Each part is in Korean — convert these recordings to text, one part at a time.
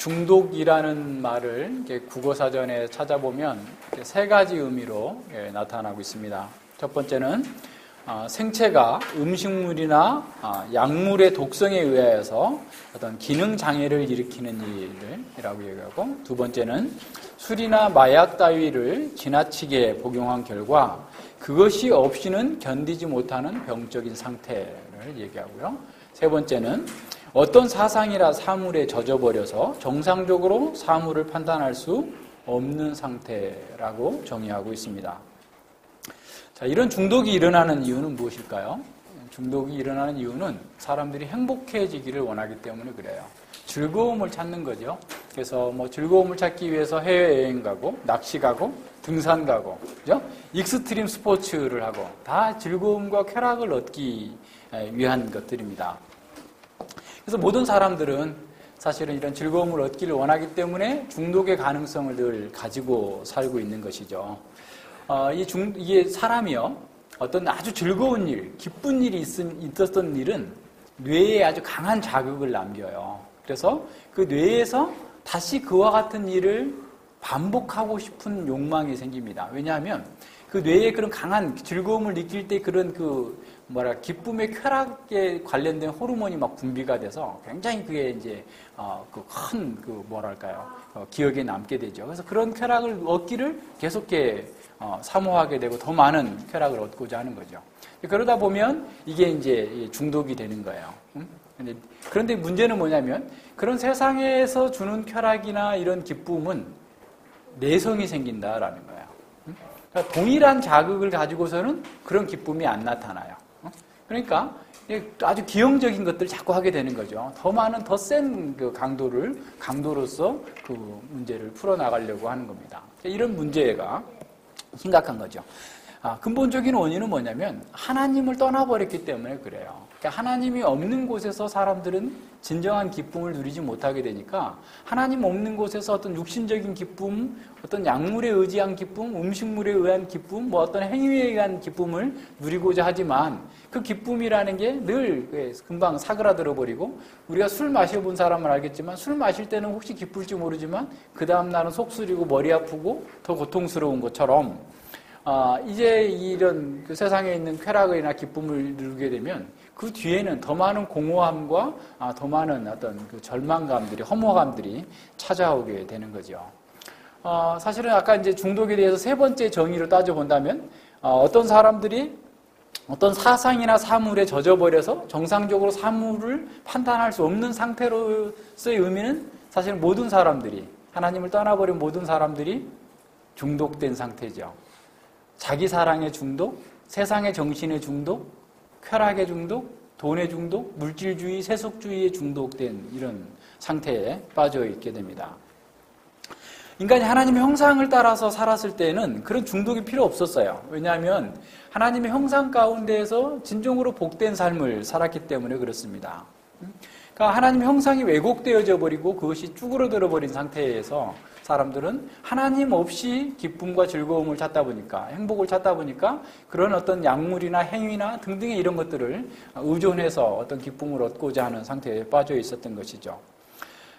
중독이라는 말을 국어사전에 찾아보면 세 가지 의미로 나타나고 있습니다. 첫 번째는 생체가 음식물이나 약물의 독성에 의하여서 어떤 기능 장애를 일으키는 일이라고 얘기하고, 두 번째는 술이나 마약 따위를 지나치게 복용한 결과 그것이 없이는 견디지 못하는 병적인 상태를 얘기하고요. 세 번째는 어떤 사상이나 사물에 젖어버려서 정상적으로 사물을 판단할 수 없는 상태라고 정의하고 있습니다. 자, 이런 중독이 일어나는 이유는 무엇일까요? 중독이 일어나는 이유는 사람들이 행복해지기를 원하기 때문에 그래요. 즐거움을 찾는 거죠. 그래서 즐거움을 찾기 위해서 해외여행 가고, 낚시 가고, 등산 가고, 그죠? 익스트림 스포츠를 하고, 다 즐거움과 쾌락을 얻기 위한 것들입니다. 그래서 모든 사람들은 사실은 이런 즐거움을 얻기를 원하기 때문에 중독의 가능성을 늘 가지고 살고 있는 것이죠. 이게 사람이요, 어떤 아주 즐거운 일, 기쁜 일이 있었던 일은 뇌에 아주 강한 자극을 남겨요. 그래서 그 뇌에서 다시 그와 같은 일을 반복하고 싶은 욕망이 생깁니다. 왜냐하면 그 뇌에 그런 강한 즐거움을 느낄 때 그런 기쁨의 쾌락에 관련된 호르몬이 막 분비가 돼서 굉장히 그게 이제 기억에 남게 되죠. 그래서 그런 쾌락을 얻기를 계속해 사모하게 되고 더 많은 쾌락을 얻고자 하는 거죠. 그러다 보면 이게 이제 중독이 되는 거예요. 그런데 문제는 뭐냐면 그런 세상에서 주는 쾌락이나 이런 기쁨은 내성이 생긴다라는 거예요. 그러니까 동일한 자극을 가지고서는 그런 기쁨이 안 나타나요. 그러니까 아주 기형적인 것들을 자꾸 하게 되는 거죠. 더 많은, 더 센 강도로서 그 문제를 풀어나가려고 하는 겁니다. 이런 문제가 심각한 거죠. 근본적인 원인은 뭐냐면 하나님을 떠나버렸기 때문에 그래요. 그러니까 하나님이 없는 곳에서 사람들은 진정한 기쁨을 누리지 못하게 되니까 하나님 없는 곳에서 어떤 육신적인 기쁨, 어떤 약물에 의지한 기쁨, 음식물에 의한 기쁨, 어떤 행위에 의한 기쁨을 누리고자 하지만 그 기쁨이라는 게 늘 금방 사그라들어 버리고, 우리가 술 마셔본 사람은 알겠지만 술 마실 때는 혹시 기쁠지 모르지만 그 다음 날은 속쓰리고 머리 아프고 더 고통스러운 것처럼 이제 이런 그 세상에 있는 쾌락이나 기쁨을 누리게 되면 그 뒤에는 더 많은 공허함과 더 많은 어떤 그 절망감들이, 허무감들이 찾아오게 되는 거죠. 사실은 아까 이제 중독에 대해서 세 번째 정의로 따져본다면 어떤 사람들이 어떤 사상이나 사물에 젖어버려서 정상적으로 사물을 판단할 수 없는 상태로서의 의미는 사실 모든 사람들이, 하나님을 떠나버린 모든 사람들이 중독된 상태죠. 자기 사랑의 중독, 세상의 정신의 중독, 쾌락의 중독, 돈의 중독, 물질주의, 세속주의에 중독된 이런 상태에 빠져 있게 됩니다. 인간이 하나님의 형상을 따라서 살았을 때는 그런 중독이 필요 없었어요. 왜냐하면 하나님의 형상 가운데에서 진정으로 복된 삶을 살았기 때문에 그렇습니다. 그러니까 하나님의 형상이 왜곡되어져 버리고 그것이 쭈그러들어 버린 상태에서 사람들은 하나님 없이 기쁨과 즐거움을 찾다 보니까, 행복을 찾다 보니까 그런 어떤 약물이나 행위나 등등의 이런 것들을 의존해서 어떤 기쁨을 얻고자 하는 상태에 빠져 있었던 것이죠.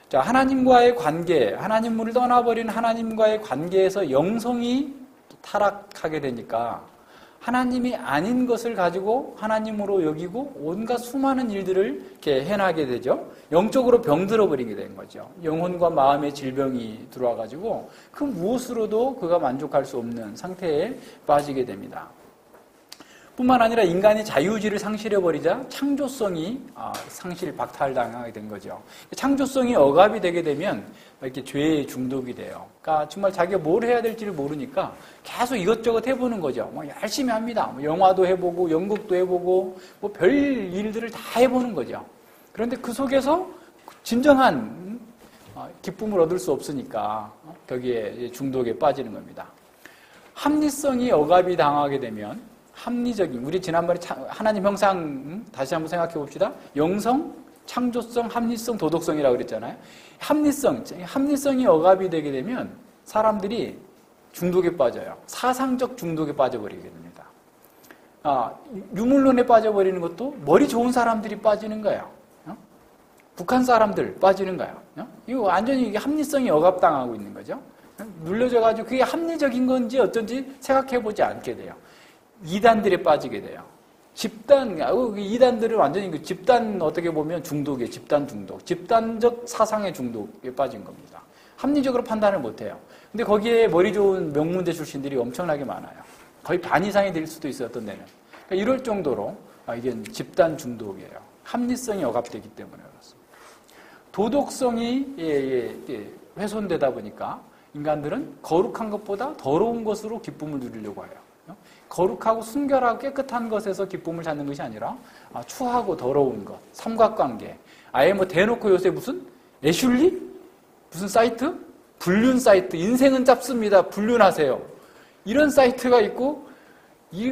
자, 하나님과의 관계, 하나님을 떠나버린 하나님과의 관계에서 영성이 타락하게 되니까 하나님이 아닌 것을 가지고 하나님으로 여기고 온갖 수많은 일들을 이렇게 해나게 되죠. 영적으로 병들어 버리게 된 거죠. 영혼과 마음의 질병이 들어와가지고 그 무엇으로도 그가 만족할 수 없는 상태에 빠지게 됩니다. 뿐만 아니라 인간이 자유의지를 상실해버리자 창조성이 박탈당하게 된 거죠. 창조성이 억압이 되게 되면 이렇게 죄의 중독이 돼요. 그러니까 정말 자기가 뭘 해야 될지를 모르니까 계속 이것저것 해보는 거죠. 열심히 합니다. 영화도 해보고 연극도 해보고 별 일들을 다 해보는 거죠. 그런데 그 속에서 진정한 기쁨을 얻을 수 없으니까 거기에 중독에 빠지는 겁니다. 합리성이 억압이 당하게 되면 합리적인, 우리 지난번에 하나님 형상 다시 한번 생각해 봅시다. 영성, 창조성, 합리성, 도덕성이라고 그랬잖아요. 합리성이 억압이 되게 되면 사람들이 중독에 빠져요. 사상적 중독에 빠져버리게 됩니다. 유물론에 빠져버리는 것도 머리 좋은 사람들이 빠지는 거예요. 북한 사람들 빠지는 거예요. 이거 완전히 이게 합리성이 억압당하고 있는 거죠. 눌려져가지고 그게 합리적인 건지 어쩐지 생각해보지 않게 돼요. 이단들에 빠지게 돼요. 이단들은 완전히 그 집단 어떻게 보면 중독이에요. 집단 중독. 집단적 사상의 중독에 빠진 겁니다. 합리적으로 판단을 못해요. 근데 거기에 머리 좋은 명문대 출신들이 엄청나게 많아요. 거의 반 이상이 될 수도 있어요, 어떤 데는. 그러니까 이럴 정도로 이게 집단 중독이에요. 합리성이 억압되기 때문에 그렇습니다. 도덕성이 훼손되다 보니까 인간들은 거룩한 것보다 더러운 것으로 기쁨을 누리려고 해요. 거룩하고 순결하고 깨끗한 것에서 기쁨을 찾는 것이 아니라 추하고 더러운 것, 삼각관계. 아예 뭐 대놓고 요새 무슨 애슐리? 무슨 사이트? 불륜 사이트. 인생은 짧습니다. 불륜하세요. 이런 사이트가 있고 이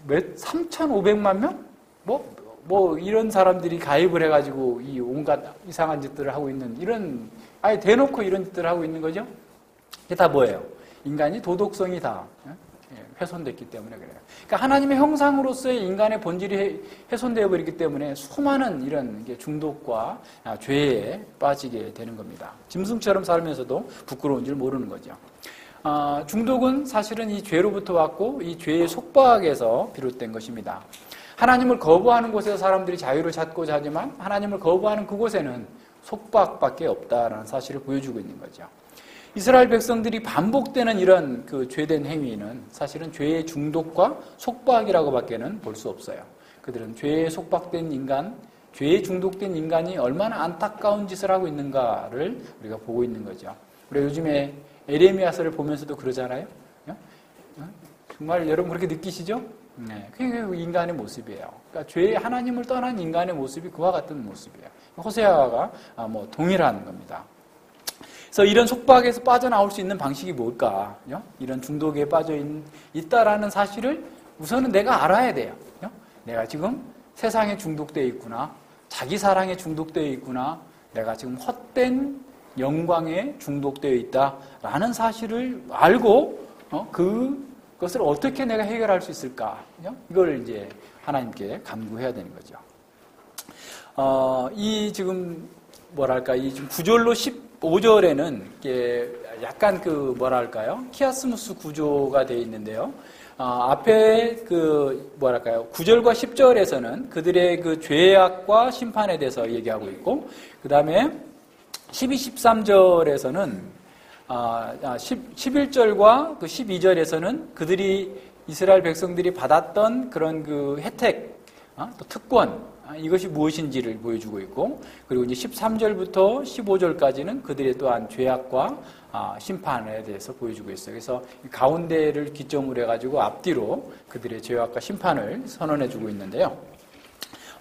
3,500만 명? 뭐 이런 사람들이 가입을 해가지고 이 온갖 이상한 짓들을 하고 있는 이런 아예 대놓고 이런 짓들을 하고 있는 거죠. 이게 다 뭐예요? 인간이 도덕성이 다 훼손됐기 때문에 그래요. 그러니까 하나님의 형상으로서의 인간의 본질이 훼손되어 버리기 때문에 수많은 이런 중독과 죄에 빠지게 되는 겁니다. 짐승처럼 살면서도 부끄러운 줄 모르는 거죠. 중독은 사실은 이 죄로부터 왔고 이 죄의 속박에서 비롯된 것입니다. 하나님을 거부하는 곳에서 사람들이 자유를 찾고자 하지만 하나님을 거부하는 그곳에는 속박밖에 없다라는 사실을 보여주고 있는 거죠. 이스라엘 백성들이 반복되는 이런 그 죄된 행위는 사실은 죄의 중독과 속박이라고밖에는 볼 수 없어요. 그들은 죄에 속박된 인간, 죄에 중독된 인간이 얼마나 안타까운 짓을 하고 있는가를 우리가 보고 있는 거죠. 우리가 요즘에 에레미야서를 보면서도 그러잖아요. 정말 여러분 그렇게 느끼시죠? 네, 그게 인간의 모습이에요. 그러니까 하나님을 떠난 인간의 모습이 그와 같은 모습이에요. 호세아가 동일한 겁니다. 그래서 이런 속박에서 빠져나올 수 있는 방식이 뭘까? 이런 중독에 빠져 있다라는 사실을 우선은 내가 알아야 돼요. 내가 지금 세상에 중독되어 있구나. 자기 사랑에 중독되어 있구나. 내가 지금 헛된 영광에 중독되어 있다라는 사실을 알고 그것을 어떻게 내가 해결할 수 있을까? 이걸 이제 하나님께 간구해야 되는 거죠. 이 지금 이 구절로 15절에는 약간 키아스무스 구조가 되어 있는데요. 앞에 9절과 10절에서는 그들의 그 죄악과 심판에 대해서 얘기하고 있고, 그 다음에 12, 13절에서는 11절과 그 12절에서는 이스라엘 백성들이 받았던 그런 그 혜택, 또 특권, 이것이 무엇인지를 보여주고 있고, 그리고 이제 13절부터 15절까지는 그들의 또한 죄악과 심판에 대해서 보여주고 있어요. 그래서 가운데를 기점으로 해가지고 앞뒤로 그들의 죄악과 심판을 선언해주고 있는데요.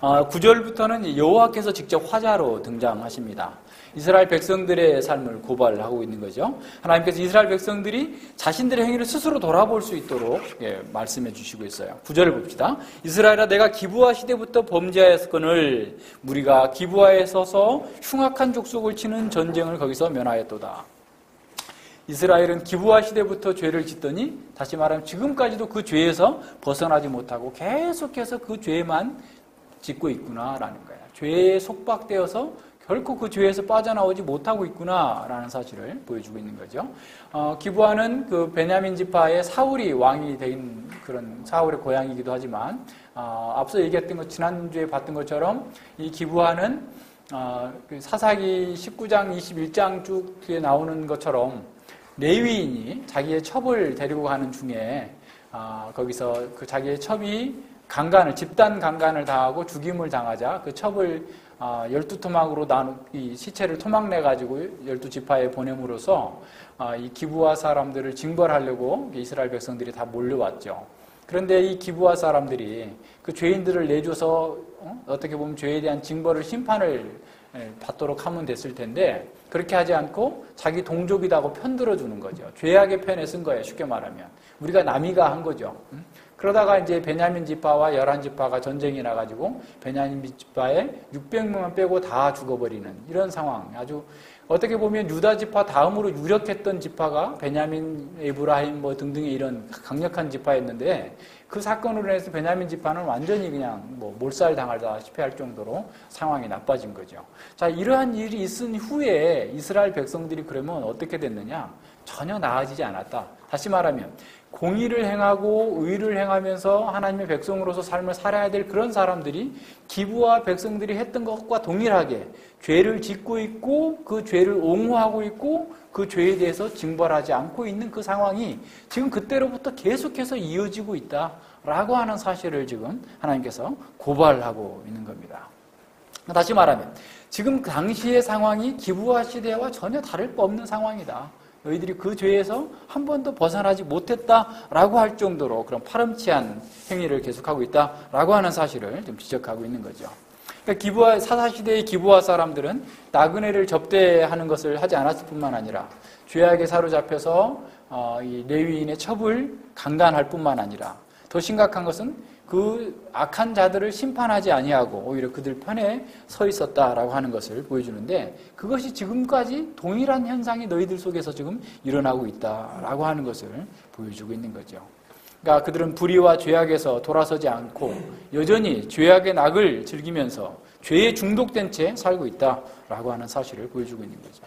9절부터는 여호와께서 직접 화자로 등장하십니다. 이스라엘 백성들의 삶을 고발하고 있는 거죠. 하나님께서 이스라엘 백성들이 자신들의 행위를 스스로 돌아볼 수 있도록 말씀해 주시고 있어요. 9절을 봅시다. 이스라엘아, 내가 기브아 시대부터 범죄하였거늘 무리가 기브아에 서서 흉악한 족속을 치는 전쟁을 거기서 면하였도다. 이스라엘은 기브아 시대부터 죄를 짓더니 다시 말하면 지금까지도 그 죄에서 벗어나지 못하고 계속해서 그 죄만 짓고 있구나라는 거예요. 죄에 속박되어서 결코 그 죄에서 빠져나오지 못하고 있구나라는 사실을 보여주고 있는 거죠. 기브아는 그 베냐민 지파의 사울이 왕이 된 그런 사울의 고향이기도 하지만 앞서 얘기했던 것, 지난주에 봤던 것처럼 이 기브아는 사사기 19장, 21장 쭉 뒤에 나오는 것처럼 레위인이 자기의 첩을 데리고 가는 중에 거기서 그 자기의 첩이 집단 강간을 당하고 죽임을 당하자 그 첩을 12토막으로 이 시체를 토막내가지고 12지파에 보냄으로써 이 기브아 사람들을 징벌하려고 이스라엘 백성들이 다 몰려왔죠. 그런데 이 기브아 사람들이 그 죄인들을 내줘서 어떻게 보면 죄에 대한 징벌을, 심판을 받도록 하면 됐을 텐데 그렇게 하지 않고 자기 동족이라고 편들어주는 거죠. 죄악의 편에 쓴 거예요. 쉽게 말하면. 우리가 남이가 한 거죠. 그러다가 이제 베냐민 지파와 11지파가 전쟁이 나가지고 베냐민 지파에 600명만 빼고 다 죽어버리는 이런 상황. 아주 어떻게 보면 유다 지파 다음으로 유력했던 지파가 베냐민, 에브라임 뭐 등등의 이런 강력한 지파였는데 그 사건으로 인해서 베냐민 지파는 완전히 그냥 뭐 몰살 당하다시피 할 정도로 상황이 나빠진 거죠. 자, 이러한 일이 있은 후에 이스라엘 백성들이 그러면 어떻게 됐느냐? 전혀 나아지지 않았다. 다시 말하면 공의를 행하고 의를 행하면서 하나님의 백성으로서 삶을 살아야 될 그런 사람들이 기브와 백성들이 했던 것과 동일하게 죄를 짓고 있고 그 죄를 옹호하고 있고 그 죄에 대해서 징벌하지 않고 있는 그 상황이 지금 그때로부터 계속해서 이어지고 있다라고 하는 사실을 지금 하나님께서 고발하고 있는 겁니다. 다시 말하면 지금 당시의 상황이 기브와 시대와 전혀 다를 바 없는 상황이다. 너희들이 그 죄에서 한 번도 벗어나지 못했다라고 할 정도로 그런 파렴치한 행위를 계속하고 있다라고 하는 사실을 좀 지적하고 있는 거죠. 그러니까 사사시대의 기브와 사람들은 나그네를 접대하는 것을 하지 않았을 뿐만 아니라 죄악에 사로잡혀서 이 레위인의 첩을 강간할 뿐만 아니라 더 심각한 것은 그 악한 자들을 심판하지 아니하고 오히려 그들 편에 서 있었다라고 하는 것을 보여주는데 그것이 지금까지 동일한 현상이 너희들 속에서 지금 일어나고 있다라고 하는 것을 보여주고 있는 거죠. 그러니까 그들은 불의와 죄악에서 돌아서지 않고 여전히 죄악의 낙을 즐기면서 죄에 중독된 채 살고 있다라고 하는 사실을 보여주고 있는 거죠.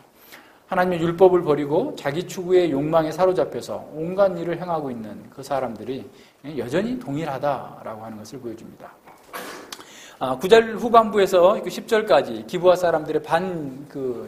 하나님의 율법을 버리고 자기 추구의 욕망에 사로잡혀서 온갖 일을 행하고 있는 그 사람들이 여전히 동일하다라고 하는 것을 보여줍니다. 9절 후반부에서 10절까지 기브와 사람들의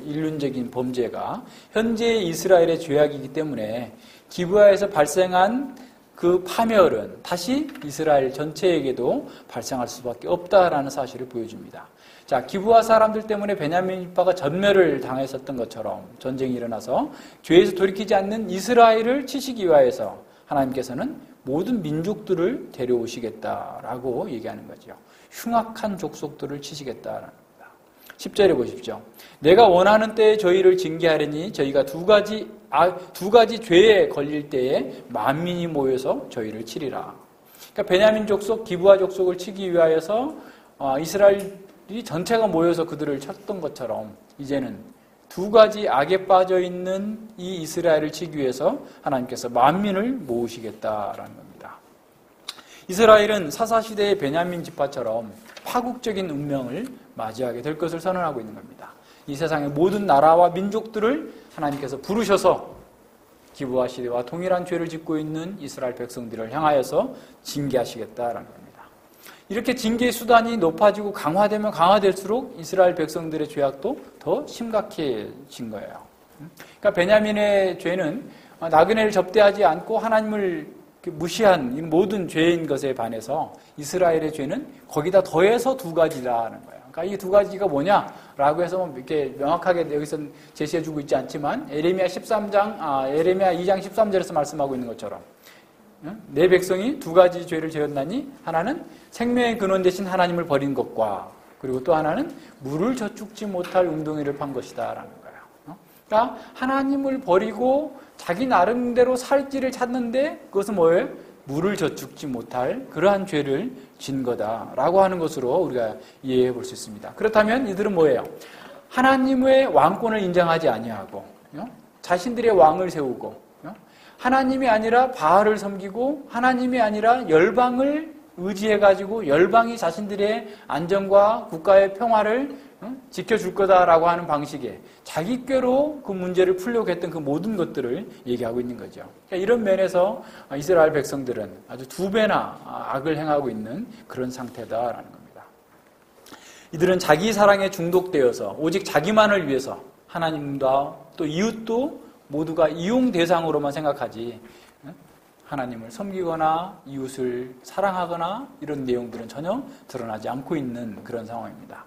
인륜적인 범죄가 현재 이스라엘의 죄악이기 때문에 기브아에서 발생한 그 파멸은 다시 이스라엘 전체에게도 발생할 수밖에 없다라는 사실을 보여줍니다. 자, 기브아 사람들 때문에 베냐민 지파가 전멸을 당했었던 것처럼 전쟁이 일어나서 죄에서 돌이키지 않는 이스라엘을 치시기 위하여서 하나님께서는 모든 민족들을 데려오시겠다라고 얘기하는 거죠. 흉악한 족속들을 치시겠다라는 겁니다. 10절에 보십시오. 내가 원하는 때에 저희를 징계하려니 저희가 두 가지 죄에 걸릴 때에 만민이 모여서 저희를 치리라. 그러니까 베냐민 족속, 기브아 족속을 치기 위하여서 이스라엘이 전체가 모여서 그들을 쳤던 것처럼 이제는 두 가지 악에 빠져 있는 이 이스라엘을 치기 위해서 하나님께서 만민을 모으시겠다라는 겁니다. 이스라엘은 사사시대의 베냐민 지파처럼 파국적인 운명을 맞이하게 될 것을 선언하고 있는 겁니다. 이 세상의 모든 나라와 민족들을 하나님께서 부르셔서 기브아 시대와 동일한 죄를 짓고 있는 이스라엘 백성들을 향하여서 징계하시겠다라는 겁니다. 이렇게 징계의 수단이 높아지고 강화되면 강화될수록 이스라엘 백성들의 죄악도 더 심각해진 거예요. 그러니까 베냐민의 죄는 나그네를 접대하지 않고 하나님을 무시한 모든 죄인 것에 반해서 이스라엘의 죄는 거기다 더해서 두 가지라는 거예요. 그러니까 이 두 가지가 뭐냐라고 해서 이렇게 명확하게 여기서 제시해주고 있지 않지만 에레미야 2장 13절에서 말씀하고 있는 것처럼 내 백성이 두 가지 죄를 지었나니 하나는 생명의 근원 대신 하나님을 버린 것과 그리고 또 하나는 물을 저축지 못할 웅덩이를 판 것이다라는 거예요. 그러니까 하나님을 버리고 자기 나름대로 살 길을 찾는데 그것은 뭐예요? 물을 저축지 못할 그러한 죄를 진 거다라고 하는 것으로 우리가 이해해 볼 수 있습니다. 그렇다면 이들은 뭐예요? 하나님의 왕권을 인정하지 아니하고 자신들의 왕을 세우고 하나님이 아니라 바알을 섬기고 하나님이 아니라 열방을 의지해가지고 열방이 자신들의 안정과 국가의 평화를 지켜줄 거다라고 하는 방식에 자기 꾀로 그 문제를 풀려고 했던 그 모든 것들을 얘기하고 있는 거죠. 그러니까 이런 면에서 이스라엘 백성들은 아주 두 배나 악을 행하고 있는 그런 상태다라는 겁니다. 이들은 자기 사랑에 중독되어서 오직 자기만을 위해서 하나님과 또 이웃도 모두가 이용 대상으로만 생각하지 하나님을 섬기거나 이웃을 사랑하거나 이런 내용들은 전혀 드러나지 않고 있는 그런 상황입니다.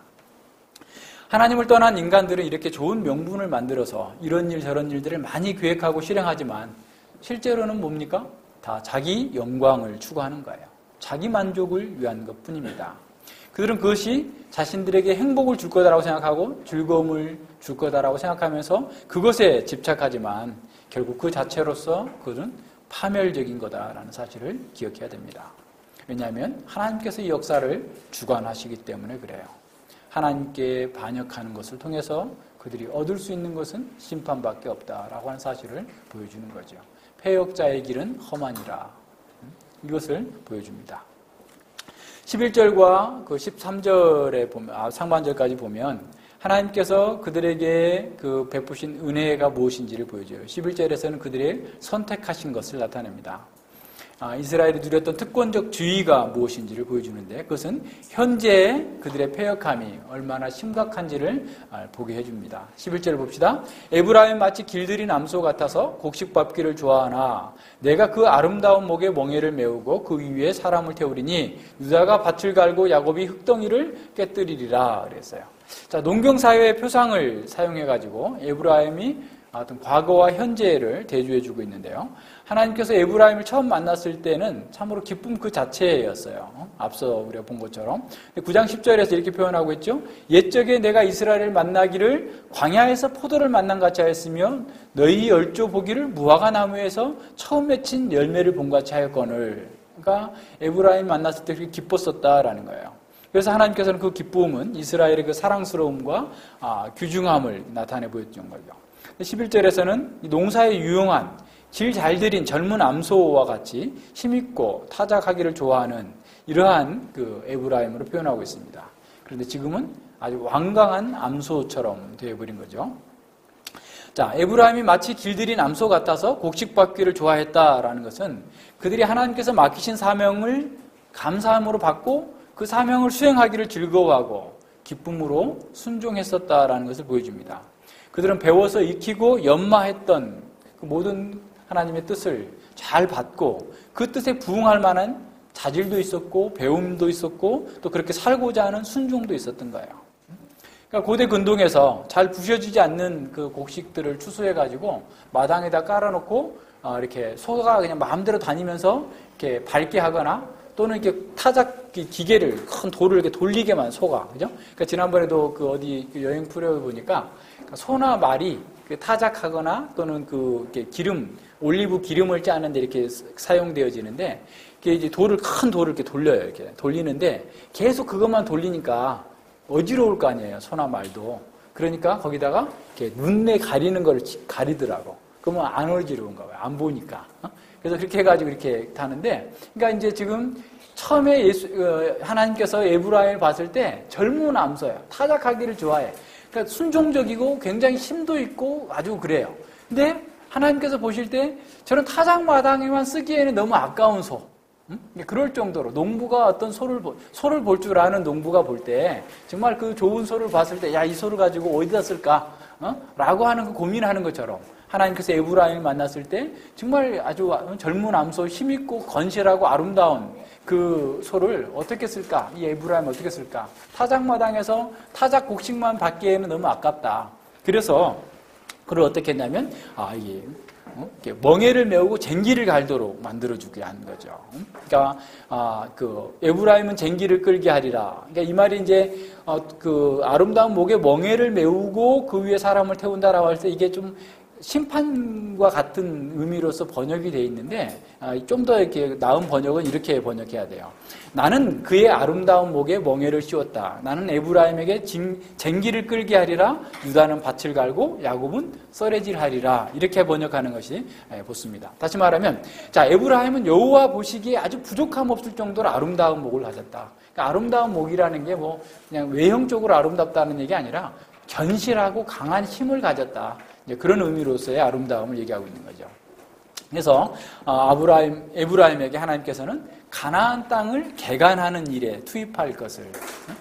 하나님을 떠난 인간들은 이렇게 좋은 명분을 만들어서 이런 일 저런 일들을 많이 계획하고 실행하지만 실제로는 뭡니까? 다 자기 영광을 추구하는 거예요. 자기 만족을 위한 것뿐입니다. 그들은 그것이 자신들에게 행복을 줄 거다라고 생각하고 즐거움을 줄 거다라고 생각하면서 그것에 집착하지만 결국 그 자체로서 그것은 파멸적인 거다라는 사실을 기억해야 됩니다. 왜냐하면 하나님께서 이 역사를 주관하시기 때문에 그래요. 하나님께 반역하는 것을 통해서 그들이 얻을 수 있는 것은 심판밖에 없다라고 하는 사실을 보여주는 거죠. 패역자의 길은 험하니라. 이것을 보여줍니다. 11절과 그 13절에 보면, 상반절까지 보면 하나님께서 그들에게 그 베푸신 은혜가 무엇인지를 보여줘요. 11절에서는 그들의 선택하신 것을 나타냅니다. 이스라엘이 누렸던 특권적 주의가 무엇인지를 보여주는데 그것은 현재 그들의 패역함이 얼마나 심각한지를 보게 해줍니다. 11절 봅시다. 에브라임 마치 길들인 암소 같아서 곡식 밟기를 좋아하나 내가 그 아름다운 목에 멍에를 메우고 그 위에 사람을 태우리니 유다가 밭을 갈고 야곱이 흙덩이를 깨뜨리리라 그랬어요. 자, 농경사회의 표상을 사용해가지고 에브라임이 어떤 과거와 현재를 대조해주고 있는데요. 하나님께서 에브라임을 처음 만났을 때는 참으로 기쁨 그 자체였어요. 앞서 우리가 본 것처럼. 9장 10절에서 이렇게 표현하고 있죠. 옛적에 내가 이스라엘을 만나기를 광야에서 포도를 만난 같이 하였으며 너희 열조 보기를 무화과 나무에서 처음 맺힌 열매를 본 같이 하였거늘. 그러니까 에브라임 만났을 때 그렇게 기뻤었다라는 거예요. 그래서 하나님께서는 그 기쁨은 이스라엘의 그 사랑스러움과 귀중함을 나타내 보였던 거죠. 11절에서는 농사에 유용한 질 잘 들인 젊은 암소와 같이 힘있고 타작하기를 좋아하는 이러한 그 에브라임으로 표현하고 있습니다. 그런데 지금은 아주 완강한 암소처럼 되어버린 거죠. 자, 에브라임이 마치 길들인 암소 같아서 곡식 밟기를 좋아했다라는 것은 그들이 하나님께서 맡기신 사명을 감사함으로 받고 그 사명을 수행하기를 즐거워하고 기쁨으로 순종했었다라는 것을 보여줍니다. 그들은 배워서 익히고 연마했던 그 모든 하나님의 뜻을 잘 받고 그 뜻에 부응할 만한 자질도 있었고 배움도 있었고 또 그렇게 살고자 하는 순종도 있었던 거예요. 그러니까 고대 근동에서 잘 부셔지지 않는 그 곡식들을 추수해가지고 마당에다 깔아놓고 이렇게 소가 그냥 마음대로 다니면서 이렇게 밟게 하거나 또는 이렇게 타작 기계를 큰 돌을 이렇게 돌리게만 소가 그죠? 그러니까 지난번에도 그 어디 여행 프로에 보니까 소나 말이 그 타작하거나 또는 그 기름 올리브 기름을 짜는데 이렇게 사용되어지는데 이게 이제 큰 돌을 이렇게 돌려요. 이렇게 돌리는데 계속 그것만 돌리니까 어지러울 거 아니에요. 소나 말도. 그러니까 거기다가 이렇게 눈에 가리는 걸 가리더라고. 그러면 안 어지러운가 봐요. 안 보니까. 그래서 그렇게 해가지고 이렇게 타는데, 그러니까 이제 지금 처음에 하나님께서 에브라임을 봤을 때 젊은 암소예요. 타작하기를 좋아해. 그러니까 순종적이고 굉장히 힘도 있고 아주 그래요. 근데 하나님께서 보실 때 저는 타작마당에만 쓰기에는 너무 아까운 소. 그럴 정도로 농부가 어떤 소를 볼 줄 아는 농부가 볼 때 정말 그 좋은 소를 봤을 때 야, 이 소를 가지고 어디다 쓸까? 라고 하는 그 고민하는 것처럼 하나님께서 에브라임을 만났을 때 정말 아주 젊은 암소 힘있고 건실하고 아름다운 그 소를 어떻게 쓸까? 이 에브라임 어떻게 쓸까? 타작마당에서 타작 곡식만 받기에는 너무 아깝다. 그래서 그걸 어떻게 했냐면 이게 멍에를 메우고 쟁기를 갈도록 만들어주게 한 거죠. 그러니까 그 에브라임은 쟁기를 끌게 하리라. 그러니까 이 말이 이제 그 아름다운 목에 멍에를 메우고 그 위에 사람을 태운다라고 할 때 이게 좀 심판과 같은 의미로서 번역이 되어 있는데 좀 더 이렇게 나은 번역은 이렇게 번역해야 돼요. 나는 그의 아름다운 목에 멍에를 씌웠다. 나는 에브라임에게 쟁기를 끌게 하리라. 유다는 밭을 갈고 야곱은 썰해질하리라. 이렇게 번역하는 것이 좋습니다. 다시 말하면 자, 에브라임은 여호와 보시기에 아주 부족함 없을 정도로 아름다운 목을 가졌다. 그러니까 아름다운 목이라는 게 뭐 그냥 외형적으로 아름답다는 얘기 아니라 견실하고 강한 힘을 가졌다. 그런 의미로서의 아름다움을 얘기하고 있는 거죠. 그래서 에브라임에게 하나님께서는 가나안 땅을 개간하는 일에 투입할 것을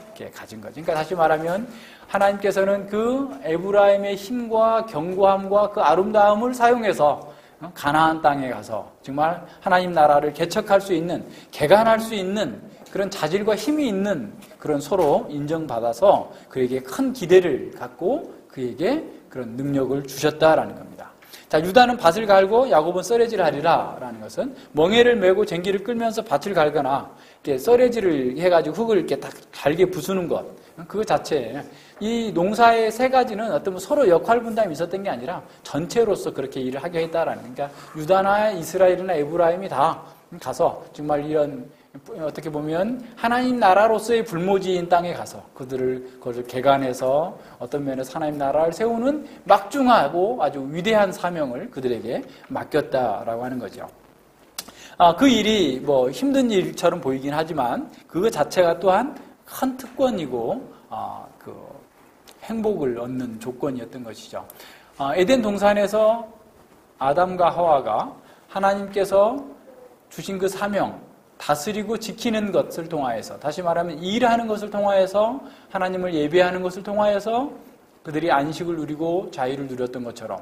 이렇게 가진 거죠. 그러니까 다시 말하면 하나님께서는 그 에브라임의 힘과 견고함과 그 아름다움을 사용해서 가나안 땅에 가서 정말 하나님 나라를 개척할 수 있는, 개간할 수 있는 그런 자질과 힘이 있는 그런 소로 인정받아서 그에게 큰 기대를 갖고 그에게 그런 능력을 주셨다라는 겁니다. 자, 유다는 밭을 갈고 야곱은 썰해질하리라 라는 것은 멍에를 메고 쟁기를 끌면서 밭을 갈거나 이렇게 썰해질을 해가지고 흙을 이렇게 딱 갈게 부수는 것, 그거 자체에 이 농사의 세 가지는 어떤 서로 역할 분담이 있었던 게 아니라 전체로서 그렇게 일을 하게 했다라는, 그러니까 유다나 이스라엘이나 에브라임이 다 가서 정말 이런 어떻게 보면 하나님 나라로서의 불모지인 땅에 가서 그것을 개간해서 어떤 면에서 하나님 나라를 세우는 막중하고 아주 위대한 사명을 그들에게 맡겼다라고 하는 거죠. 그 일이 뭐 힘든 일처럼 보이긴 하지만 그거 자체가 또한 큰 특권이고 그 행복을 얻는 조건이었던 것이죠. 에덴 동산에서 아담과 하와가 하나님께서 주신 그 사명, 다스리고 지키는 것을 통하여서, 다시 말하면 일하는 것을 통하여서, 하나님을 예배하는 것을 통하여서 그들이 안식을 누리고 자유를 누렸던 것처럼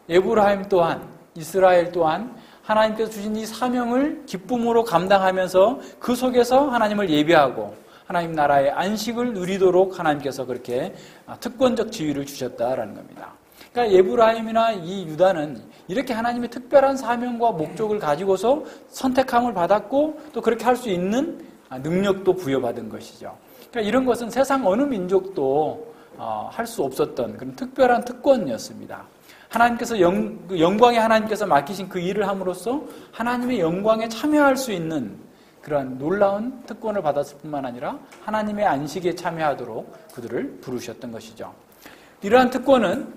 에브라임 또한, 이스라엘 또한 하나님께서 주신 이 사명을 기쁨으로 감당하면서 그 속에서 하나님을 예배하고 하나님 나라의 안식을 누리도록 하나님께서 그렇게 특권적 지위를 주셨다라는 겁니다. 그러니까 에브라임이나 이 유다는 이렇게 하나님의 특별한 사명과 목적을 가지고서 선택함을 받았고 또 그렇게 할 수 있는 능력도 부여받은 것이죠. 그러니까 이런 것은 세상 어느 민족도 할 수 없었던 그런 특별한 특권이었습니다. 하나님께서 영광의 하나님께서 맡기신 그 일을 함으로써 하나님의 영광에 참여할 수 있는 그러한 놀라운 특권을 받았을 뿐만 아니라 하나님의 안식에 참여하도록 그들을 부르셨던 것이죠. 이러한 특권은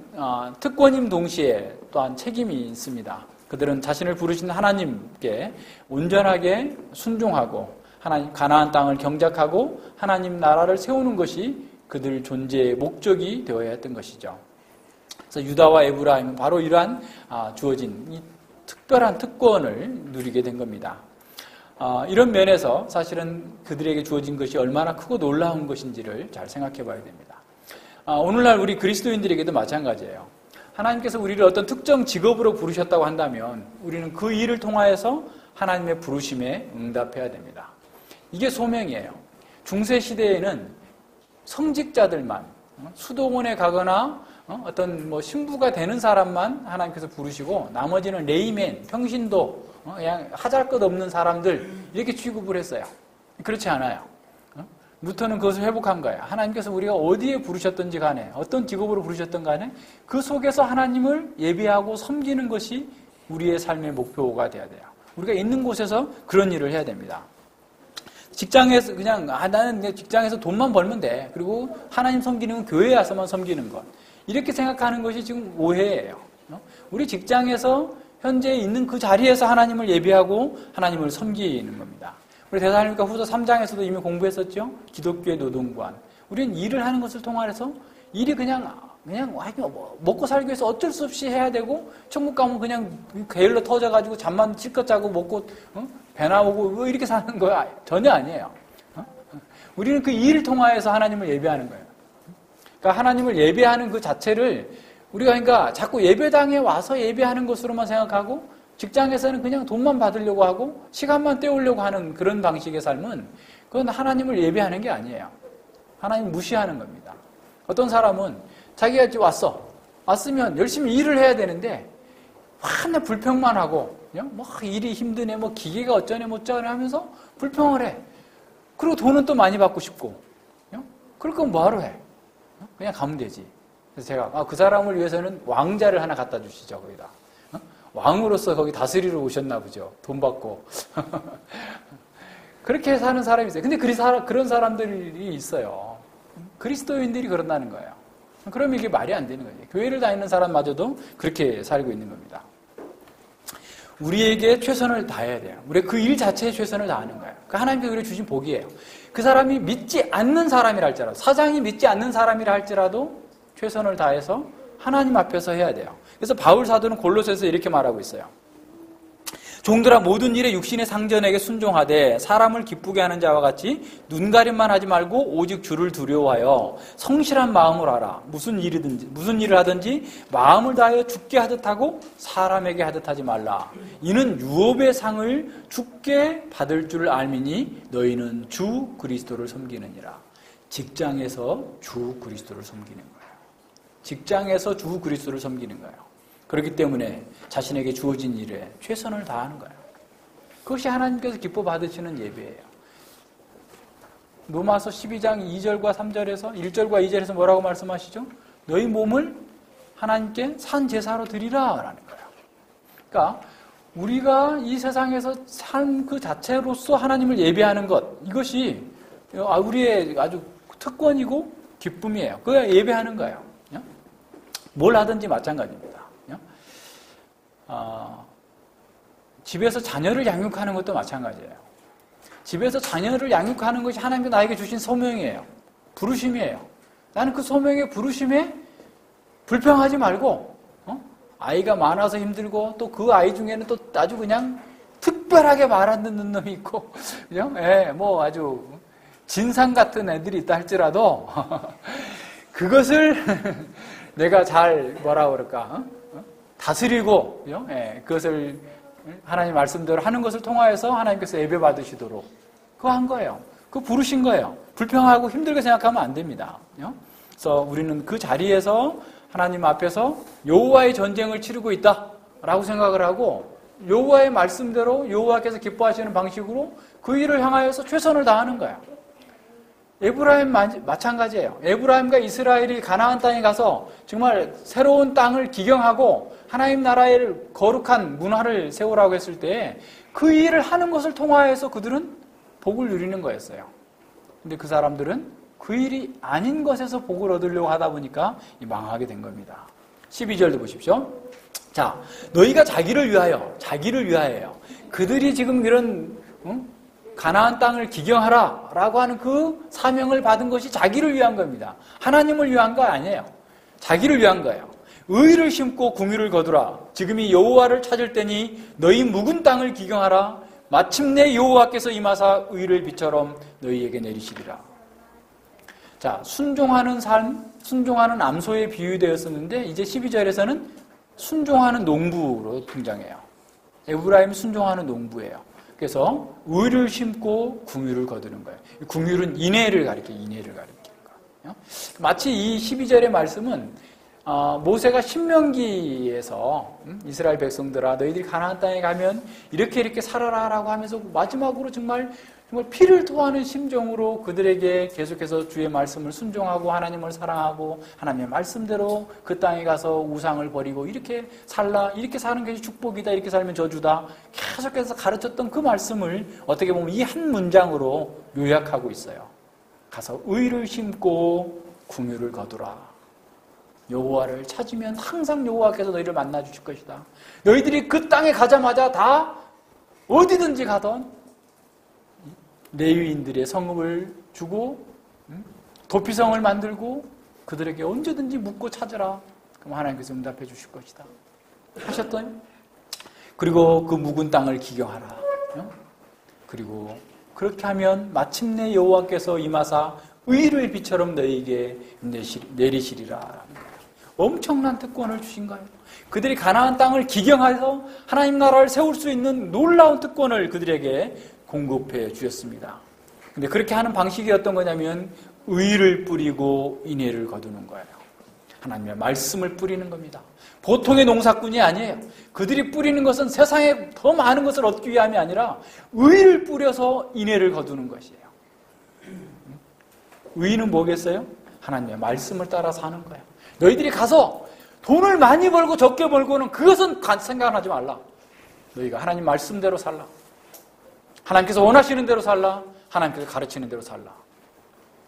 특권임 동시에 또한 책임이 있습니다. 그들은 자신을 부르신 하나님께 온전하게 순종하고 하나님 가나안 땅을 경작하고 하나님 나라를 세우는 것이 그들 존재의 목적이 되어야 했던 것이죠. 그래서 유다와 에브라임은 바로 이러한 주어진 이 특별한 특권을 누리게 된 겁니다. 이런 면에서 사실은 그들에게 주어진 것이 얼마나 크고 놀라운 것인지를 잘 생각해 봐야 됩니다. 오늘날 우리 그리스도인들에게도 마찬가지예요. 하나님께서 우리를 어떤 특정 직업으로 부르셨다고 한다면 우리는 그 일을 통하여서 하나님의 부르심에 응답해야 됩니다. 이게 소명이에요. 중세시대에는 성직자들만 수도원에 가거나 어떤 뭐 신부가 되는 사람만 하나님께서 부르시고 나머지는 레이맨, 평신도, 그냥 하잘것없는 사람들 이렇게 취급을 했어요. 그렇지 않아요. 루터는 그것을 회복한 거예요. 하나님께서 우리가 어디에 부르셨든지 간에 어떤 직업으로 부르셨든 간에 그 속에서 하나님을 예배하고 섬기는 것이 우리의 삶의 목표가 돼야 돼요. 우리가 있는 곳에서 그런 일을 해야 됩니다. 직장에서 그냥 나는 직장에서 돈만 벌면 돼. 그리고 하나님 섬기는 건 교회에 와서만 섬기는 것. 이렇게 생각하는 것이 지금 오해예요. 우리 직장에서 현재 있는 그 자리에서 하나님을 예배하고 하나님을 섬기는 겁니다. 우리 데살로니가 후서 3장에서도 이미 공부했었죠. 기독교의 노동관. 우리는 일을 하는 것을 통해서 일이 그냥 먹고 살기 위해서 어쩔 수 없이 해야 되고 천국 가면 그냥 게을러 터져가지고 잠만 실컷 자고 먹고 배 나오고 이렇게 사는 거야. 전혀 아니에요. 우리는 그 일을 통하여서 하나님을 예배하는 거예요. 그러니까 하나님을 예배하는 그 자체를 우리가 그러니까 자꾸 예배당에 와서 예배하는 것으로만 생각하고 직장에서는 그냥 돈만 받으려고 하고 시간만 때우려고 하는 그런 방식의 삶은 그건 하나님을 예배하는 게 아니에요. 하나님 무시하는 겁니다. 어떤 사람은 자기가 왔으면 열심히 일을 해야 되는데 맨날 불평만 하고 뭐 일이 힘드네, 뭐 기계가 어쩌네 뭐 어쩌네 하면서 불평을 해. 그리고 돈은 또 많이 받고 싶고 그럴 거면 뭐하러 해? 그냥 가면 되지. 그래서 제가 그 사람을 위해서는 왕자를 하나 갖다 주시죠. 거기다. 왕으로서 거기 다스리러 오셨나 보죠. 돈 받고. 그렇게 사는 사람이 있어요. 근데 그런 사람들이 있어요. 그리스도인들이 그런다는 거예요. 그러면 이게 말이 안 되는 거예요. 교회를 다니는 사람마저도 그렇게 살고 있는 겁니다. 우리에게 최선을 다해야 돼요. 우리 그 일 자체에 최선을 다하는 거예요. 그 하나님께서 우리에게 주신 복이에요. 그 사람이 믿지 않는 사람이라 할지라도, 사장이 믿지 않는 사람이라 할지라도 최선을 다해서 하나님 앞에서 해야 돼요. 그래서 바울 사도는 골로새서 이렇게 말하고 있어요. 종들아 모든 일에 육신의 상전에게 순종하되 사람을 기쁘게 하는 자와 같이 눈가림만 하지 말고 오직 주를 두려워하여 성실한 마음으로 하라. 무슨 일을 하든지 마음을 다하여 주께 하듯 하고 사람에게 하듯 하지 말라. 이는 유업의 상을 주께 받을 줄을 알미니 너희는 주 그리스도를 섬기느니라. 직장에서 주 그리스도를 섬기는 거예요. 직장에서 주 그리스도를 섬기는 거예요. 그렇기 때문에 자신에게 주어진 일에 최선을 다하는 거예요. 그것이 하나님께서 기뻐 받으시는 예배예요. 로마서 12장 2절과 3절에서 1절과 2절에서 뭐라고 말씀하시죠? 너희 몸을 하나님께 산 제사로 드리라 라는 거예요. 그러니까 우리가 이 세상에서 삶 그 자체로서 하나님을 예배하는 것, 이것이 우리의 아주 특권이고 기쁨이에요. 그거 예배하는 거예요. 뭘 하든지 마찬가지입니다. 집에서 자녀를 양육하는 것도 마찬가지예요. 집에서 자녀를 양육하는 것이 하나님께 나에게 주신 소명이에요. 부르심이에요. 나는 그 소명의 부르심에 불평하지 말고, 아이가 많아서 힘들고, 또 그 아이 중에는 또 아주 그냥 특별하게 말 안 듣는 놈이 있고, 그죠? 예, 뭐 아주 진상 같은 애들이 있다 할지라도, 그것을 내가 잘 뭐라 그럴까, 다스리고, 그죠? 예, 그것을 하나님 말씀대로 하는 것을 통하여서 하나님께서 예배 받으시도록 그거 한 거예요. 그거 부르신 거예요. 불평하고 힘들게 생각하면 안 됩니다. 그래서 우리는 그 자리에서 하나님 앞에서 여호와의 전쟁을 치르고 있다라고 생각을 하고 여호와의 말씀대로 여호와께서 기뻐하시는 방식으로 그 일을 향하여서 최선을 다하는 거예요. 에브라임 마찬가지예요. 에브라임과 이스라엘이 가나안 땅에 가서 정말 새로운 땅을 기경하고 하나님 나라의 거룩한 문화를 세우라고 했을 때 그 일을 하는 것을 통하여서 그들은 복을 누리는 거였어요. 근데 그 사람들은 그 일이 아닌 것에서 복을 얻으려고 하다 보니까 망하게 된 겁니다. 12절도 보십시오. 자, 너희가 자기를 위하여요. 그들이 지금 이런 가나안 땅을 기경하라 라고 하는 그 사명을 받은 것이 자기를 위한 겁니다. 하나님을 위한 거 아니에요. 자기를 위한 거예요. 의를 심고 궁유를 거두라. 지금이 여호와를 찾을 때니 너희 묵은 땅을 기경하라. 마침내 여호와께서 임하사 의를 비처럼 너희에게 내리시리라. 자, 순종하는 삶, 순종하는 암소에 비유되었었는데 이제 12절에서는 순종하는 농부로 등장해요. 에브라임 순종하는 농부예요. 그래서 의를 심고 궁유를 거두는 거예요. 궁유는 인애를 가리키는 거예요. 마치 이 12절의 말씀은 모세가 신명기에서 이스라엘 백성들아 너희들이 가나안 땅에 가면 이렇게 살아라라고 하면서 마지막으로 정말 피를 토하는 심정으로 그들에게 계속해서 주의 말씀을 순종하고 하나님을 사랑하고 하나님의 말씀대로 그 땅에 가서 우상을 버리고 이렇게 살라, 이렇게 사는 것이 축복이다, 이렇게 살면 저주다 계속해서 가르쳤던 그 말씀을 어떻게 보면 이 한 문장으로 요약하고 있어요. 가서 의를 심고 궁유를 거두라. 여호와를 찾으면 항상 여호와께서 너희를 만나 주실 것이다. 너희들이 그 땅에 가자마자 다 어디든지 가던 레위인들의 성읍을 주고 도피성을 만들고 그들에게 언제든지 묻고 찾으라. 그럼 하나님께서 응답해 주실 것이다 하셨더니, 그리고 그 묵은 땅을 기경하라. 그리고 그렇게 하면 마침내 여호와께서 임하사 의를 비처럼 너희에게 내리시리라. 엄청난 특권을 주신 거예요. 그들이 가나안 땅을 기경해서 하나님 나라를 세울 수 있는 놀라운 특권을 그들에게 공급해 주셨습니다. 근데 그렇게 하는 방식이 어떤 거냐면 의를 뿌리고 인애를 거두는 거예요. 하나님의 말씀을 뿌리는 겁니다. 보통의 농사꾼이 아니에요. 그들이 뿌리는 것은 세상에 더 많은 것을 얻기 위함이 아니라 의를 뿌려서 인애를 거두는 것이에요. 의는 뭐겠어요? 하나님의 말씀을 따라 사는 거예요. 너희들이 가서 돈을 많이 벌고 적게 벌고는 그것은 생각하지 말라. 너희가 하나님 말씀대로 살라. 하나님께서 원하시는 대로 살라. 하나님께서 가르치는 대로 살라.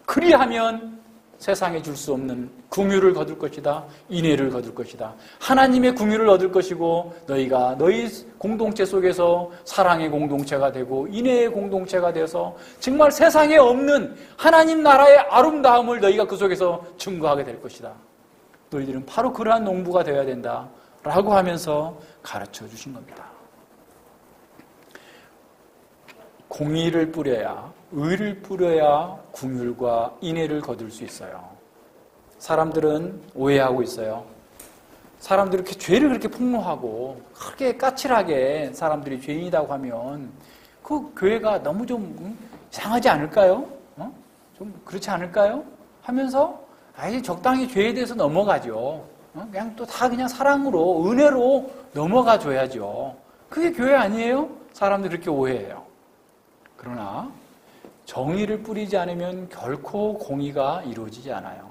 그리하면 세상에 줄 수 없는 궁유를 거둘 것이다. 인애를 거둘 것이다. 하나님의 궁유를 얻을 것이고 너희가 너희 공동체 속에서 사랑의 공동체가 되고 인애의 공동체가 되어서 정말 세상에 없는 하나님 나라의 아름다움을 너희가 그 속에서 증거하게 될 것이다. 너희들은 바로 그러한 농부가 되어야 된다 라고 하면서 가르쳐 주신 겁니다. 공의를 뿌려야, 의를 뿌려야 궁율과 인애를 거둘 수 있어요. 사람들은 오해하고 있어요. 사람들이 이렇게 죄를 그렇게 폭로하고 그렇게 까칠하게 사람들이 죄인이라고 하면 그 교회가 너무 좀 이상하지 않을까요? 좀 그렇지 않을까요? 하면서 아예 적당히 죄에 대해서 넘어가죠. 그냥 또 다 그냥 사랑으로, 은혜로 넘어가 줘야죠. 그게 교회 아니에요? 사람들이 그렇게 오해해요. 그러나 정의를 뿌리지 않으면 결코 공의가 이루어지지 않아요.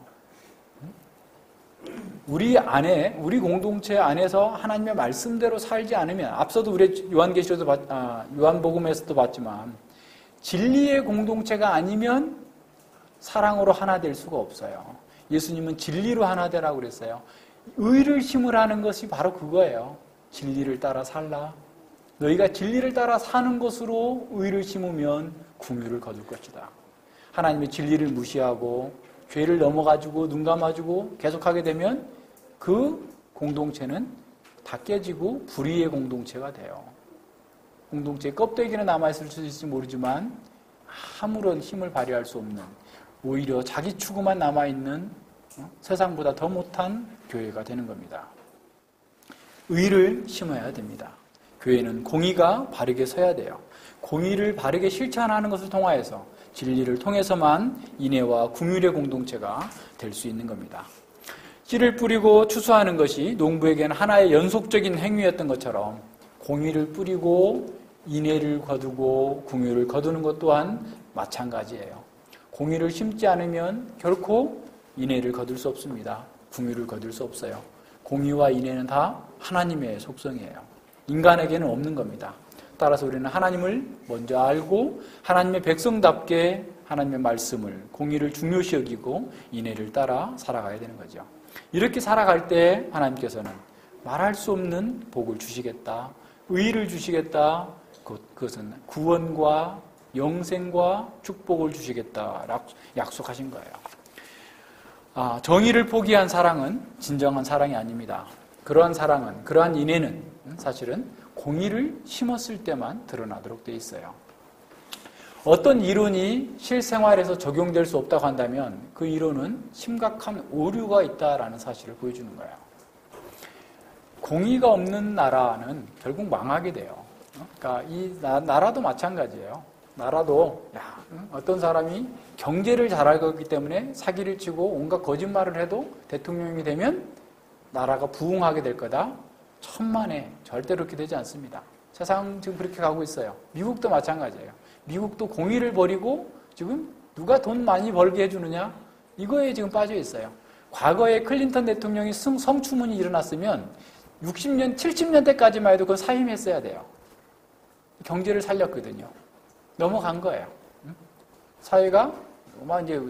우리 공동체 안에서 하나님의 말씀대로 살지 않으면, 앞서도 우리 요한복음에서도 봤지만, 진리의 공동체가 아니면 사랑으로 하나 될 수가 없어요. 예수님은 진리로 하나 되라고 그랬어요. 의를 심으라는 것이 바로 그거예요. 진리를 따라 살라. 너희가 진리를 따라 사는 것으로 의를 심으면 궁유를 거둘 것이다. 하나님의 진리를 무시하고 죄를 넘어가지고 눈 감아주고 계속하게 되면 그 공동체는 다 깨지고 불의의 공동체가 돼요. 공동체의 껍데기는 남아있을 수 있을지 모르지만 아무런 힘을 발휘할 수 없는, 오히려 자기 추구만 남아있는 세상보다 더 못한 교회가 되는 겁니다. 의를 심어야 됩니다. 교회는 공의가 바르게 서야 돼요. 공의를 바르게 실천하는 것을 통하여서, 진리를 통해서만 인애와 긍휼의 공동체가 될 수 있는 겁니다. 씨를 뿌리고 추수하는 것이 농부에게는 하나의 연속적인 행위였던 것처럼, 공의를 뿌리고 인애를 거두고 긍휼을 거두는 것 또한 마찬가지예요. 공의를 심지 않으면 결코 인애를 거둘 수 없습니다. 긍휼을 거둘 수 없어요. 공의와 인애는 다 하나님의 속성이에요. 인간에게는 없는 겁니다. 따라서 우리는 하나님을 먼저 알고 하나님의 백성답게 하나님의 말씀을, 공의를 중요시 여기고 인애를 따라 살아가야 되는 거죠. 이렇게 살아갈 때 하나님께서는 말할 수 없는 복을 주시겠다, 의를 주시겠다, 그것은 구원과 영생과 축복을 주시겠다라고 약속하신 거예요. 정의를 포기한 사랑은 진정한 사랑이 아닙니다. 그러한 사랑은, 그러한 인애는 사실은 공의를 심었을 때만 드러나도록 되어 있어요. 어떤 이론이 실생활에서 적용될 수 없다고 한다면 그 이론은 심각한 오류가 있다라는 사실을 보여주는 거예요. 공의가 없는 나라는 결국 망하게 돼요. 그러니까 이 나라도 마찬가지예요. 나라도 어떤 사람이 경제를 잘하기 때문에 사기를 치고 온갖 거짓말을 해도 대통령이 되면 나라가 부흥하게 될 거다. 천만에 절대로 그렇게 되지 않습니다. 세상 지금 그렇게 가고 있어요. 미국도 마찬가지예요. 미국도 공의를 버리고 지금 누가 돈 많이 벌게 해주느냐, 이거에 지금 빠져 있어요. 과거에 클린턴 대통령이 성추문이 일어났으면 60년, 70년대까지만 해도 그건 사임했어야 돼요. 경제를 살렸거든요. 넘어간 거예요. 사회가 이제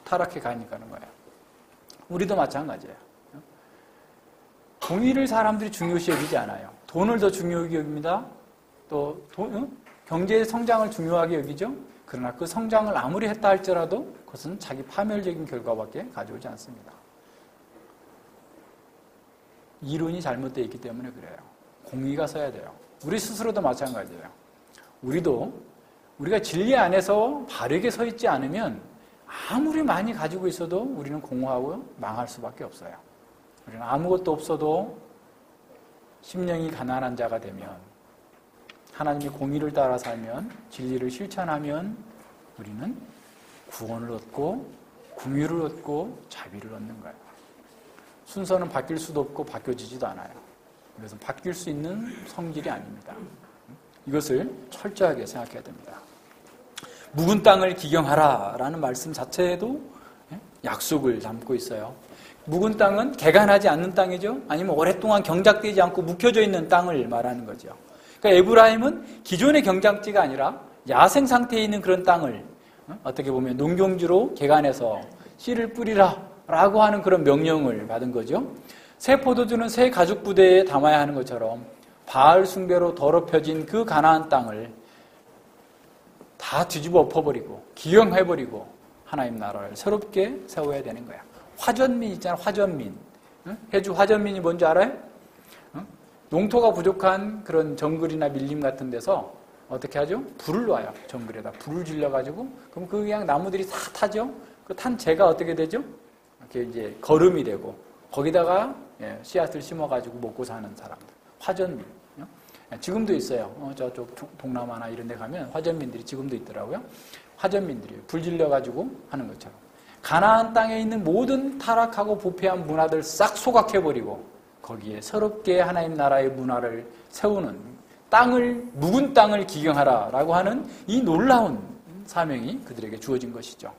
타락해 가니까는 거예요. 우리도 마찬가지예요. 공의를 사람들이 중요시 여기지 않아요. 돈을 더 중요하게 여깁니다. 또 경제의 성장을 중요하게 여기죠. 그러나 그 성장을 아무리 했다 할지라도 그것은 자기 파멸적인 결과밖에 가져오지 않습니다. 이론이 잘못되어 있기 때문에 그래요. 공의가 서야 돼요. 우리 스스로도 마찬가지예요. 우리가 진리 안에서 바르게 서 있지 않으면 아무리 많이 가지고 있어도 우리는 공허하고 망할 수밖에 없어요. 우리는 아무것도 없어도 심령이 가난한 자가 되면, 하나님의 공의를 따라 살면, 진리를 실천하면 우리는 구원을 얻고 긍휼을 얻고 자비를 얻는 거예요. 순서는 바뀔 수도 없고 바뀌어지지도 않아요. 이것은 바뀔 수 있는 성질이 아닙니다. 이것을 철저하게 생각해야 됩니다. 묵은 땅을 기경하라 라는 말씀 자체에도 약속을 담고 있어요. 묵은 땅은 개간하지 않는 땅이죠. 아니면 오랫동안 경작되지 않고 묵혀져 있는 땅을 말하는 거죠. 그러니까 에브라임은 기존의 경작지가 아니라 야생 상태에 있는 그런 땅을 어떻게 보면 농경지로 개간해서 씨를 뿌리라 라고 하는 그런 명령을 받은 거죠. 새 포도주는 새 가죽 부대에 담아야 하는 것처럼 바알 숭배로 더럽혀진 그 가나안 땅을 다 뒤집어 엎어버리고 기경해버리고 하나님 나라를 새롭게 세워야 되는 거야. 화전민 있잖아, 화전민. 해주 화전민이 뭔지 알아요? 농토가 부족한 그런 정글이나 밀림 같은 데서 어떻게 하죠? 불을 놔요. 정글에다 불을 질러가지고, 그럼 그 그냥 나무들이 다 타죠? 그 탄 재가 어떻게 되죠? 이렇게 이제 거름이 되고, 거기다가 씨앗을 심어가지고 먹고 사는 사람들. 화전민. 지금도 있어요. 저쪽 동남아나 이런 데 가면 화전민들이 지금도 있더라고요. 화전민들이 불 질러가지고 하는 것처럼. 가나안 땅에 있는 모든 타락하고 부패한 문화들 싹 소각해버리고 거기에 새롭게 하나님 나라의 문화를 세우는 묵은 땅을 기경하라 라고 하는 이 놀라운 사명이 그들에게 주어진 것이죠.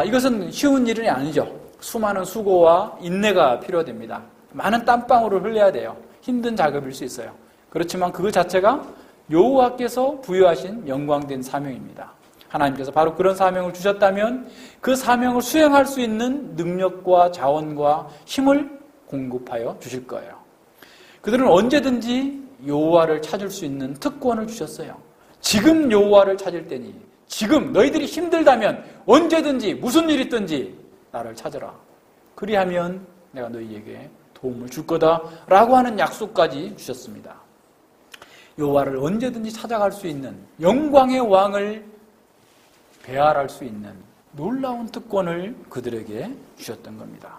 이것은 쉬운 일은 아니죠. 수많은 수고와 인내가 필요됩니다. 많은 땀방울을 흘려야 돼요. 힘든 작업일 수 있어요. 그렇지만 그 자체가 여호와께서 부여하신 영광된 사명입니다. 하나님께서 바로 그런 사명을 주셨다면 그 사명을 수행할 수 있는 능력과 자원과 힘을 공급하여 주실 거예요. 그들은 언제든지 여호와를 찾을 수 있는 특권을 주셨어요. 지금 여호와를 찾을 때니, 지금 너희들이 힘들다면 언제든지 무슨 일이 있든지 나를 찾아라. 그리하면 내가 너희에게 도움을 줄 거다라고 하는 약속까지 주셨습니다. 여호와를 언제든지 찾아갈 수 있는 영광의 왕을 배알할 수 있는 놀라운 특권을 그들에게 주셨던 겁니다.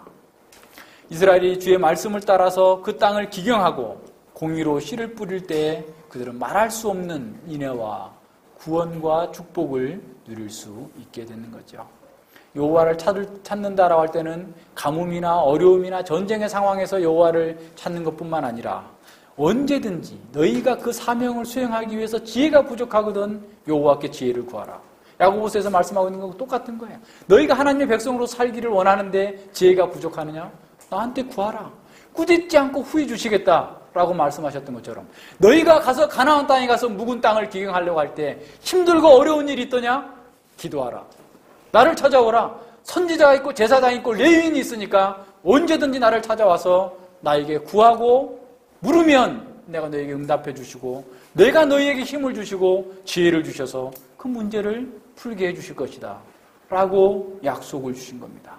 이스라엘이 주의 말씀을 따라서 그 땅을 기경하고 공의로 씨를 뿌릴 때에 그들은 말할 수 없는 인애와 구원과 축복을 누릴 수 있게 되는 거죠. 여호와를 찾는다라고 할 때는 가뭄이나 어려움이나 전쟁의 상황에서 여호와를 찾는 것뿐만 아니라 언제든지 너희가 그 사명을 수행하기 위해서 지혜가 부족하거든 여호와께 지혜를 구하라. 야고보서에서 말씀하고 있는 것과 똑같은 거예요. 너희가 하나님의 백성으로 살기를 원하는데 지혜가 부족하느냐? 나한테 구하라. 꾸짖지 않고 후히 주시겠다라고 말씀하셨던 것처럼 너희가 가서 가나안 땅에 가서 묵은 땅을 기경하려고 할 때 힘들고 어려운 일이 있더냐? 기도하라. 나를 찾아오라. 선지자가 있고 제사장이 있고 레위인이 있으니까 언제든지 나를 찾아와서 나에게 구하고 물으면 내가 너에게 응답해 주시고 내가 너희에게 힘을 주시고 지혜를 주셔서 그 문제를 풀게 해 주실 것이다 라고 약속을 주신 겁니다.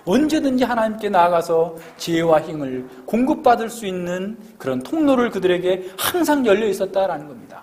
언제든지 하나님께 나아가서 지혜와 힘을 공급받을 수 있는 그런 통로를 그들에게 항상 열려 있었다라는 겁니다.